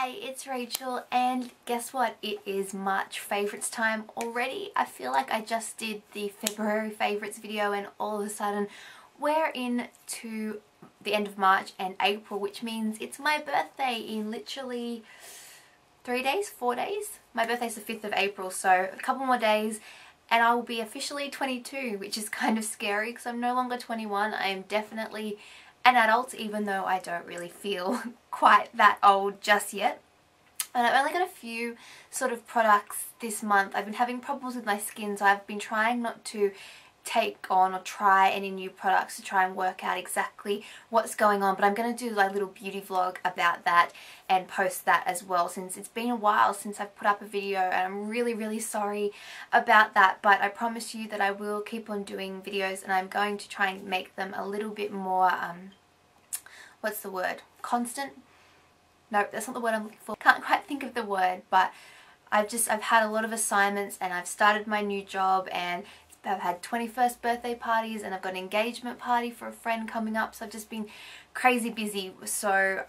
Hi, it's Rachel, and guess what? It is March favourites time already. I feel like I just did the February favourites video and all of a sudden we're into the end of March and April, which means it's my birthday in literally 4 days. My birthday's the 5th of April, so a couple more days and I will be officially 22, which is kind of scary because I'm no longer 21. I am definitely an adult, even though I don't really feel quite that old just yet. And I've only got a few sort of products this month. I've been having problems with my skin, so I've been trying not to take on or try any new products to try and work out exactly what's going on, but I'm going to do like a little beauty vlog about that and post that as well, since it's been a while since I've put up a video, and I'm really sorry about that. But I promise you that I will keep on doing videos, and I'm going to try and make them a little bit more what's the word? Constant? No, that's not the word I'm looking for. Can't quite think of the word, but I've had a lot of assignments and I've started my new job, and I've had 21st birthday parties and I've got an engagement party for a friend coming up, so I've just been crazy busy. So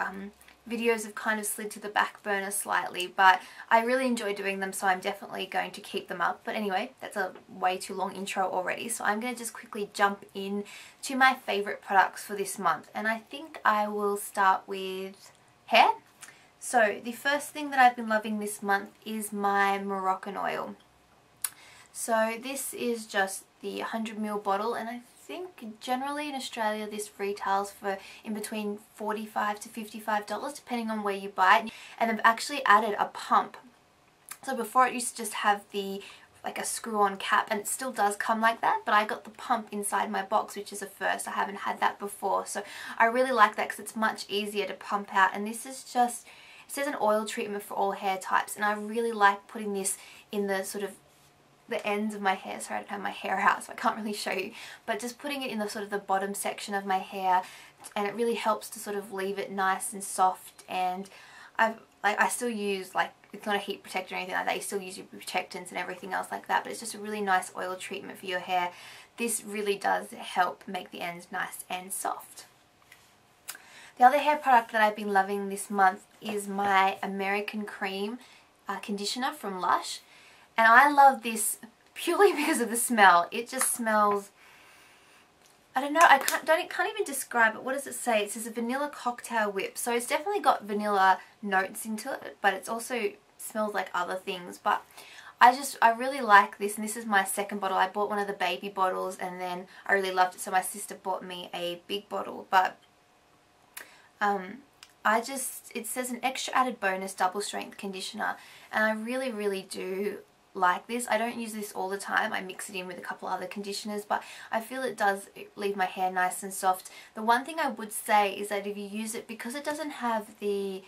videos have kind of slid to the back burner slightly, but I really enjoy doing them, so I'm definitely going to keep them up. But anyway, that's a way too long intro already, so I'm going to just quickly jump in to my favourite products for this month, and I think I will start with hair. So the first thing that I've been loving this month is my Moroccan Oil. So this is just the 100ml bottle, and I think generally in Australia this retails for in between $45 to $55 depending on where you buy it. And they've actually added a pump. So before it used to just have the like a screw-on cap, and it still does come like that, but I got the pump inside my box, which is a first. I haven't had that before, so I really like that because it's much easier to pump out. And this is just, it says an oil treatment for all hair types, and I really like putting this in the sort of the ends of my hair. Sorry, I don't have my hair out, so I can't really show you, but just putting it in the sort of the bottom section of my hair, and it really helps to sort of leave it nice and soft. And I still use, like, it's not a heat protector or anything like that, you still use your protectants and everything else like that, but it's just a really nice oil treatment for your hair. This really does help make the ends nice and soft. The other hair product that I've been loving this month is my American Cream conditioner from Lush. And I love this purely because of the smell. It just smells, I don't know, I can't even describe it. What does it say? It says a vanilla cocktail whip. So it's definitely got vanilla notes into it, but it's also smells like other things. But I really like this, and this is my second bottle. I bought one of the baby bottles and then I really loved it, so my sister bought me a big bottle. But it says an extra added bonus double strength conditioner, and I really do like this. I don't use this all the time. I mix it in with a couple other conditioners, but I feel it does leave my hair nice and soft. The one thing I would say is that if you use it, because it doesn't have the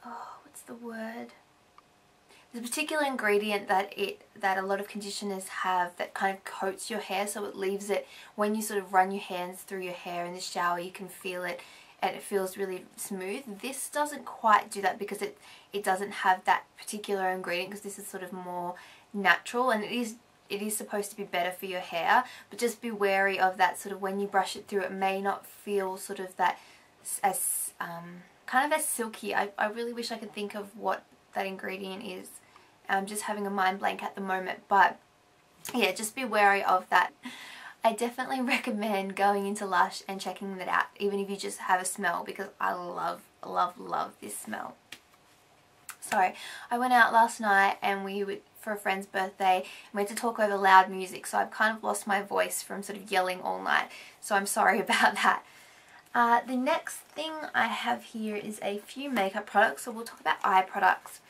what's the word? There's a particular ingredient that a lot of conditioners have that kind of coats your hair, so it leaves it, when you sort of run your hands through your hair in the shower, you can feel it and it feels really smooth. This doesn't quite do that because it doesn't have that particular ingredient, because this is sort of more natural, and it is supposed to be better for your hair, but just be wary of that sort of when you brush it through, it may not feel sort of that as kind of as silky. I really wish I could think of what that ingredient is. I'm just having a mind blank at the moment, but yeah, just be wary of that. I definitely recommend going into Lush and checking that out, even if you just have a smell, because I love this smell. So I went out last night and we were for a friend's birthday, and we had to talk over loud music, so I've kind of lost my voice from sort of yelling all night, so I'm sorry about that. The next thing I have here is a few makeup products, so we'll talk about eye products.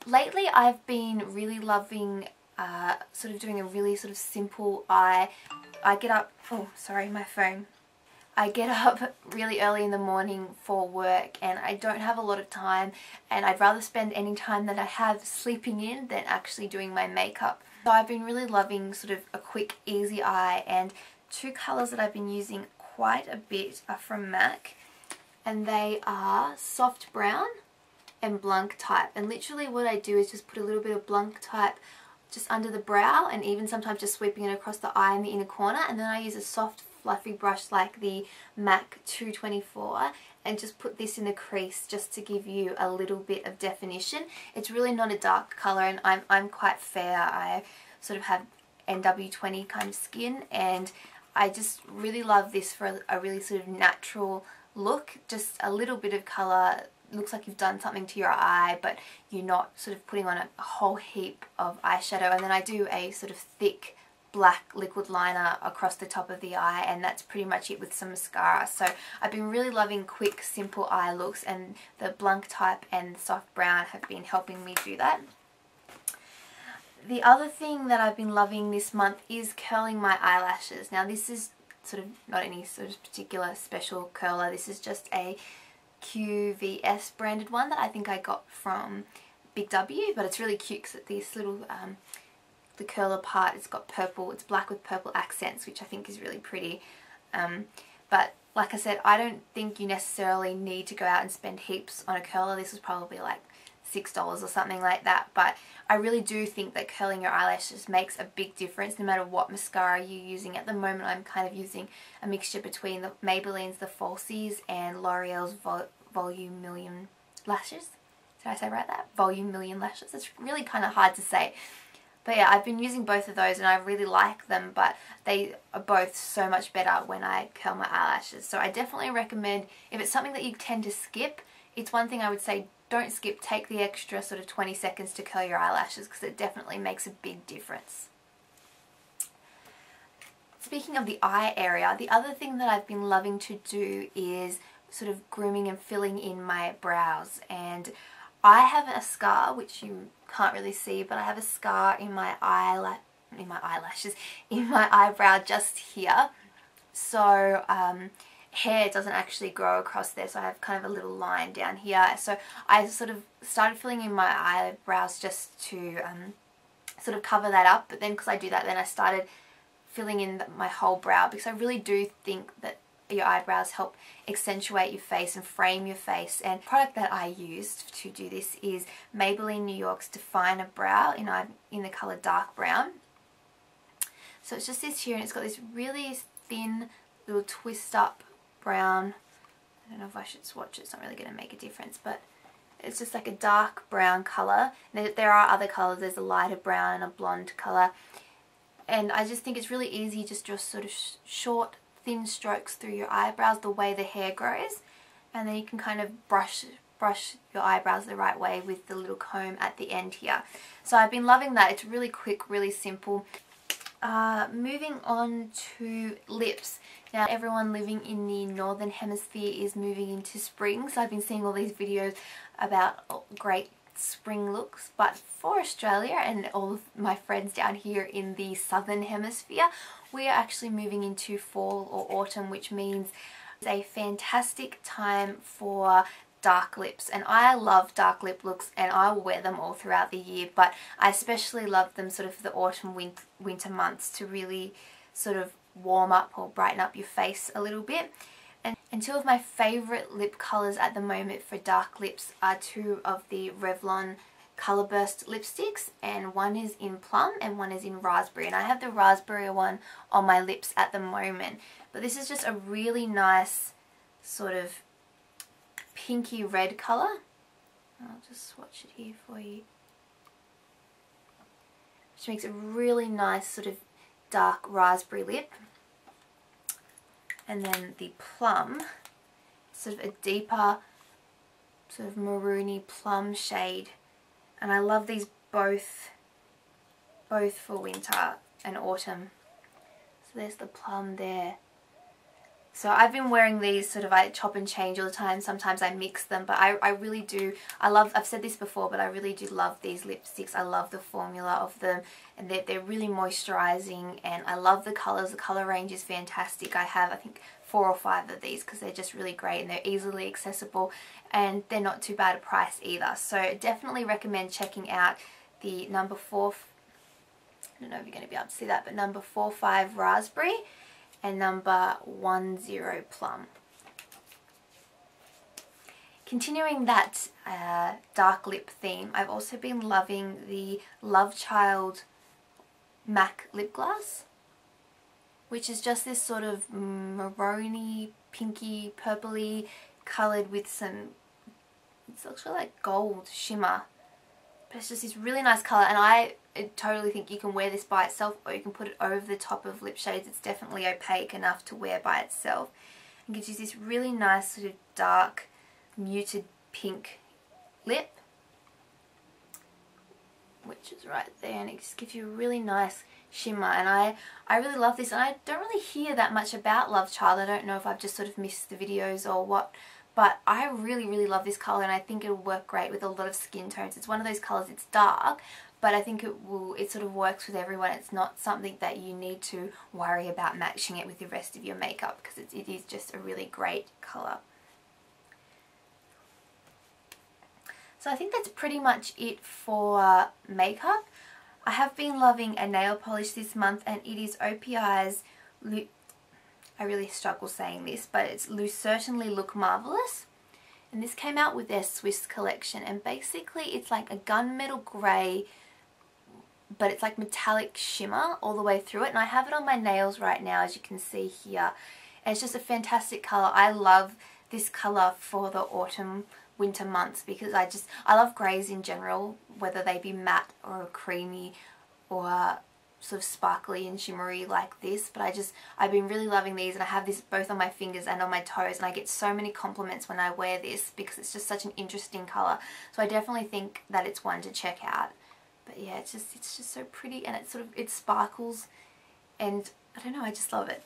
Lately I've been really loving sort of doing a really sort of simple eye. I get up, oh sorry, my phone. I get up really early in the morning for work and I don't have a lot of time, and I'd rather spend any time that I have sleeping in than actually doing my makeup. So I've been really loving sort of a quick easy eye, and two colours that I've been using quite a bit are from MAC, and they are Soft Brown and Blanc Type. And literally what I do is just put a little bit of Blanc Type just under the brow, and even sometimes just sweeping it across the eye in the inner corner, and then I use a soft fluffy brush like the MAC 224 and just put this in the crease just to give you a little bit of definition. It's really not a dark colour, and I'm quite fair. I sort of have NW20 kind of skin, and I just really love this for a really sort of natural look. Just a little bit of colour. Looks like you've done something to your eye, but you're not sort of putting on a whole heap of eyeshadow. And then I do a sort of thick black liquid liner across the top of the eye, and that's pretty much it with some mascara. So I've been really loving quick, simple eye looks, and the Blanc Type and Soft Brown have been helping me do that. The other thing that I've been loving this month is curling my eyelashes. Now this is sort of not any sort of particular special curler. This is just a QVS branded one that I think I got from Big W, but it's really cute because this little the curler part, it's got purple, it's black with purple accents, which I think is really pretty. But like I said, I don't think you necessarily need to go out and spend heaps on a curler. This was probably like $6 or something like that, but I really do think that curling your eyelashes makes a big difference no matter what mascara you're using. At the moment I'm kind of using a mixture between the Maybelline's The Falsies and L'Oreal's Volume Million Lashes. Did I say right that? Volume Million Lashes. It's really kind of hard to say. But yeah, I've been using both of those and I really like them, but they are both so much better when I curl my eyelashes. So I definitely recommend, if it's something that you tend to skip, it's one thing I would say, don't skip, take the extra sort of 20 seconds to curl your eyelashes because it definitely makes a big difference. Speaking of the eye area, the other thing that I've been loving to do is sort of grooming and filling in my brows. And I have a scar, which you can't really see, but I have a scar in my eyelashes, in my eyebrow just here. So hair doesn't actually grow across there, so I have kind of a little line down here. So I sort of started filling in my eyebrows just to sort of cover that up, but then because I do that, then I started filling in my whole brow, because I really do think that your eyebrows help accentuate your face and frame your face. And the product that I used to do this is Maybelline New York's Definer Brow in the colour dark brown. So it's just this here, and it's got this really thin little twist up brown. I don't know if I should swatch it, it's not really going to make a difference, but it's just like a dark brown colour. There are other colours, there's a lighter brown and a blonde colour, and I just think it's really easy, just sort of short thin strokes through your eyebrows the way the hair grows, and then you can kind of brush your eyebrows the right way with the little comb at the end here. So I've been loving that. It's really quick, really simple. Moving on to lips. Now everyone living in the northern hemisphere is moving into spring, so I've been seeing all these videos about great spring looks, but for Australia and all of my friends down here in the southern hemisphere, we are actually moving into fall or autumn, which means it's a fantastic time for dark lips. And I love dark lip looks and I will wear them all throughout the year, but I especially love them sort of for the autumn winter months to really sort of warm up or brighten up your face a little bit. And two of my favourite lip colours at the moment for dark lips are two of the Revlon Colour Burst lipsticks, and one is in Plum and one is in Raspberry, and I have the Raspberry one on my lips at the moment. But this is just a really nice sort of pinky red colour. I'll just swatch it here for you. Which makes a really nice sort of dark raspberry lip. And then the Plum, sort of a deeper sort of maroony plum shade. And I love these both for winter and autumn. So there's the Plum there. So I've been wearing these sort of, I chop and change all the time. Sometimes I mix them, but I really do, I've said this before, but I really do love these lipsticks. I love the formula of them, and they're really moisturising, and I love the colours. The colour range is fantastic. I have, I think, 4 or 5 of these because they're just really great and they're easily accessible, and they're not too bad a price either. So definitely recommend checking out the number 4, I don't know if you're going to be able to see that, but number 45 Raspberry and number 10 Plum. Continuing that dark lip theme, I've also been loving the Lovechild MAC lip gloss. which is just this sort of maroony, pinky, purpley coloured with some, it's actually like gold shimmer. But it's just this really nice colour, and I totally think you can wear this by itself, or you can put it over the top of lip shades. It's definitely opaque enough to wear by itself. And gives you this really nice sort of dark, muted pink lip, which is right there, and it just gives you a really nice shimmer. And I really love this, and I don't really hear that much about Lovechild. I don't know if I've just sort of missed the videos or what, but I really love this colour, and I think it'll work great with a lot of skin tones. It's one of those colours, it's dark, but I think it sort of works with everyone. It's not something that you need to worry about matching it with the rest of your makeup, because it is just a really great colour. So I think that's pretty much it for makeup. I have been loving a nail polish this month, and it is OPI's, I really struggle saying this, but it's Certainly Look Marvellous. And this came out with their Swiss collection, and basically it's like a gunmetal grey, but it's like metallic shimmer all the way through it. And I have it on my nails right now, as you can see here. And it's just a fantastic colour. I love this colour for the autumn winter months, because I love greys in general, whether they be matte or creamy or sort of sparkly and shimmery like this. But I've been really loving these, and I have this both on my fingers and on my toes, and I get so many compliments when I wear this because it's just such an interesting colour. So I definitely think that it's one to check out. But yeah, it's just so pretty, and it sparkles, and I don't know, I just love it.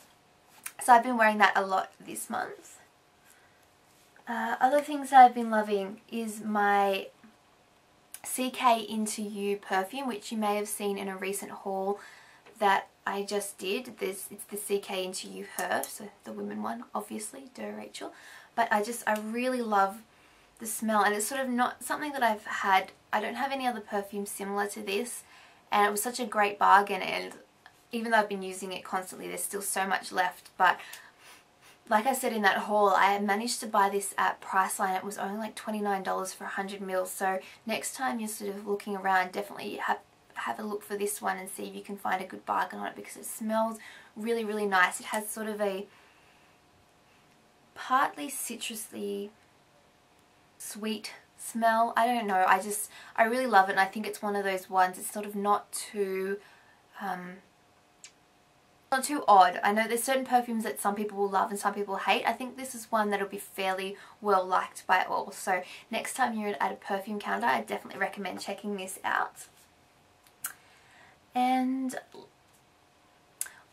So I've been wearing that a lot this month. Other things that I've been loving is my CK Into You perfume, which you may have seen in a recent haul that I just did. It's the CK Into You Her, so the women one, obviously, duh Rachel. But I really love the smell, and it's sort of not something that I've had. I don't have any other perfume similar to this, and it was such a great bargain, and even though I've been using it constantly, there's still so much left. But like I said in that haul, I managed to buy this at Priceline. It was only like $29 for 100 ml. So next time you're sort of looking around, definitely have a look for this one and see if you can find a good bargain on it, because it smells really nice. It has sort of a partly citrusy sweet smell. I don't know, I really love it, and I think it's one of those ones, it's sort of not too odd. I know there's certain perfumes that some people will love and some people hate. I think this is one that'll be fairly well liked by all. So next time you're at a perfume counter, I definitely recommend checking this out. And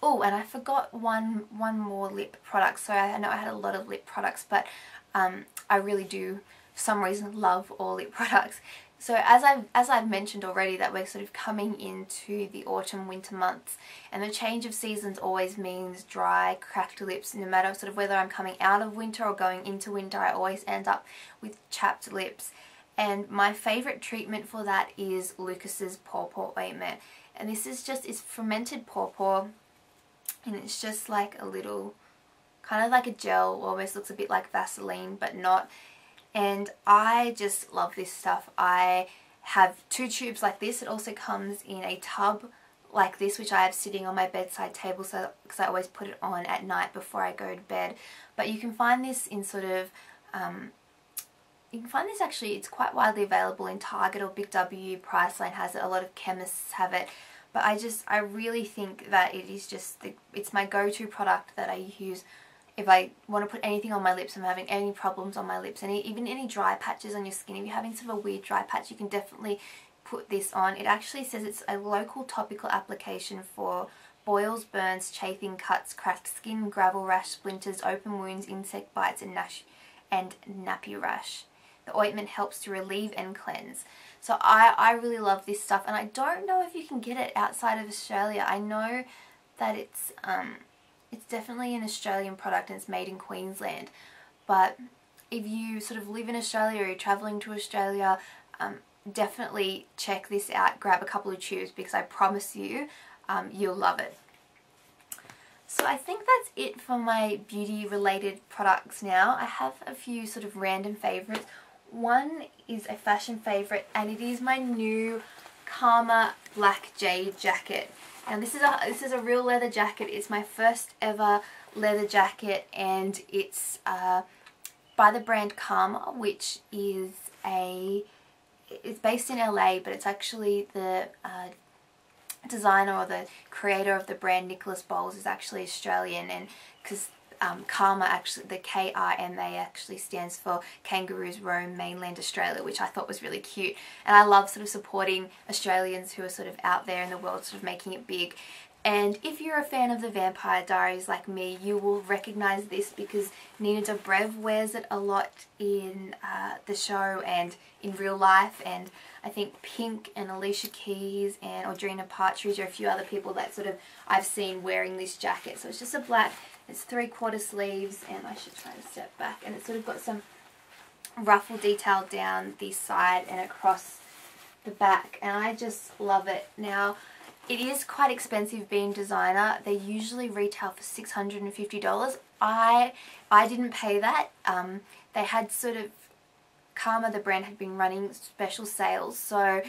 oh, and I forgot one more lip product. So I know I had a lot of lip products, but I really do, for some reason, love all lip products. So as I've mentioned already, that we're sort of coming into the autumn winter months, and the change of seasons always means dry, cracked lips. No matter sort of whether I'm coming out of winter or going into winter, I always end up with chapped lips. And my favourite treatment for that is Lucas's Papaw Ointment. And this is it's fermented pawpaw, and it's just like a little, kind of like a gel, almost looks a bit like Vaseline, but not. And I just love this stuff. I have 2 tubes like this. It also comes in a tub like this, which I have sitting on my bedside table, so because I always put it on at night before I go to bed. But you can find this in sort of you can find this actually, it's quite widely available in Target or Big W. Priceline has it, a lot of chemists have it. But I really think that it is it's my go-to product that I use if I want to put anything on my lips, I'm having any problems on my lips, and even any dry patches on your skin. If you're having sort of a weird dry patch, you can definitely put this on. It actually says it's a local topical application for boils, burns, chafing, cuts, cracked skin, gravel rash, splinters, open wounds, insect bites, and nappy rash. The ointment helps to relieve and cleanse. So I really love this stuff, and I don't know if you can get it outside of Australia. I know that it's definitely an Australian product and it's made in Queensland, but if you sort of live in Australia or you're travelling to Australia, definitely check this out. Grab a couple of tubes, because I promise you, you'll love it. So I think that's it for my beauty related products now. I have a few sort of random favourites. One is a fashion favourite, and it is my new KRMA Black Jade jacket. And this is a real leather jacket. It's my first ever leather jacket, and it's by the brand KRMA, which is it's based in LA, but it's actually the designer or the creator of the brand, Nicholas Bowles, is actually Australian, and because KRMA, actually the KRMA actually stands for Kangaroos Roam Mainland Australia, which I thought was really cute. And I love sort of supporting Australians who are sort of out there in the world, sort of making it big. And if you're a fan of the Vampire Diaries like me, you will recognise this because Nina Dobrev wears it a lot in the show and in real life, and I think Pink and Alicia Keys and Audrina Partridge are a few other people that sort of I've seen wearing this jacket. So it's just a black, it's 3/4 sleeves, and I should try to step back, and it's sort of got some ruffle detail down the side and across the back, and I just love it. Now, it is quite expensive being designer. They usually retail for $650. I didn't pay that. They had sort of, KRMA, the brand, had been running special sales. So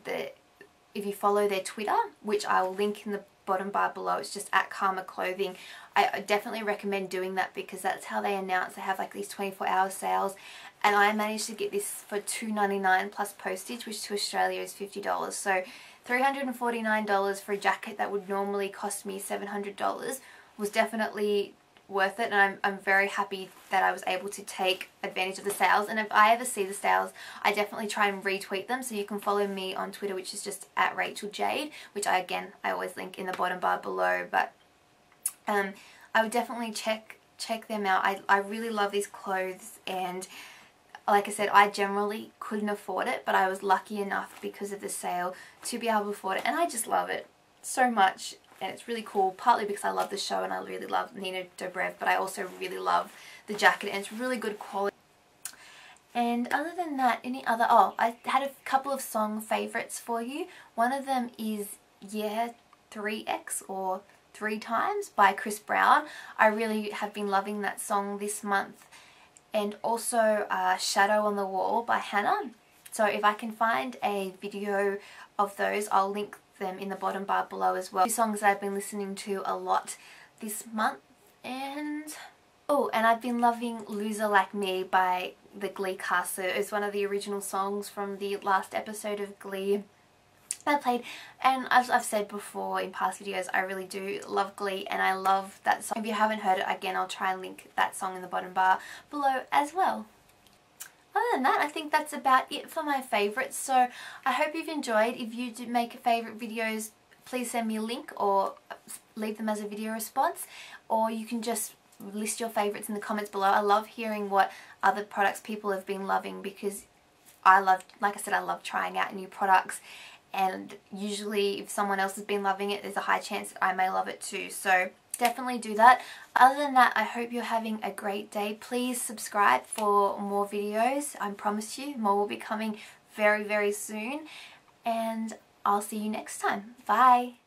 if you follow their Twitter, which I will link in the bottom bar below, it's just at KRMA Clothing. I definitely recommend doing that because that's how they announce. They have like these 24-hour sales, and I managed to get this for $2.99 plus postage, which to Australia is $50. So $349 for a jacket that would normally cost me $700 was definitely worth it, and I'm very happy that I was able to take advantage of the sales. And if I ever see the sales, I definitely try and retweet them. So you can follow me on Twitter, which is just at Rachael Jade, which I always link in the bottom bar below. But I would definitely check them out. I really love these clothes, and like I said, I generally couldn't afford it, but I was lucky enough because of the sale to be able to afford it, and I just love it so much. And it's really cool, partly because I love the show and I really love Nina Dobrev, but I also really love the jacket, and it's really good quality. And other than that, I had a couple of song favourites for you. One of them is Yeah 3X, or 3 Times, by Chris Brown. I really have been loving that song this month. And also Shadow on the Wall by Hannah. So if I can find a video of those, I'll link them in the bottom bar below as well. 2 songs that I've been listening to a lot this month. And I've been loving Loser Like Me by the Glee cast. So it's one of the original songs from the last episode of Glee I played, and as I've said before in past videos, I really do love Glee, and I love that song. If you haven't heard it, again, I'll try and link that song in the bottom bar below as well. Other than that, I think that's about it for my favourites. So I hope you've enjoyed. If you do make favourite videos, please send me a link or leave them as a video response, or you can just list your favourites in the comments below. I love hearing what other products people have been loving, because like I said, I love trying out new products. And usually if someone else has been loving it, there's a high chance that I may love it too. So definitely do that. Other than that, I hope you're having a great day. Please subscribe for more videos. I promise you more will be coming very, very soon. And I'll see you next time. Bye.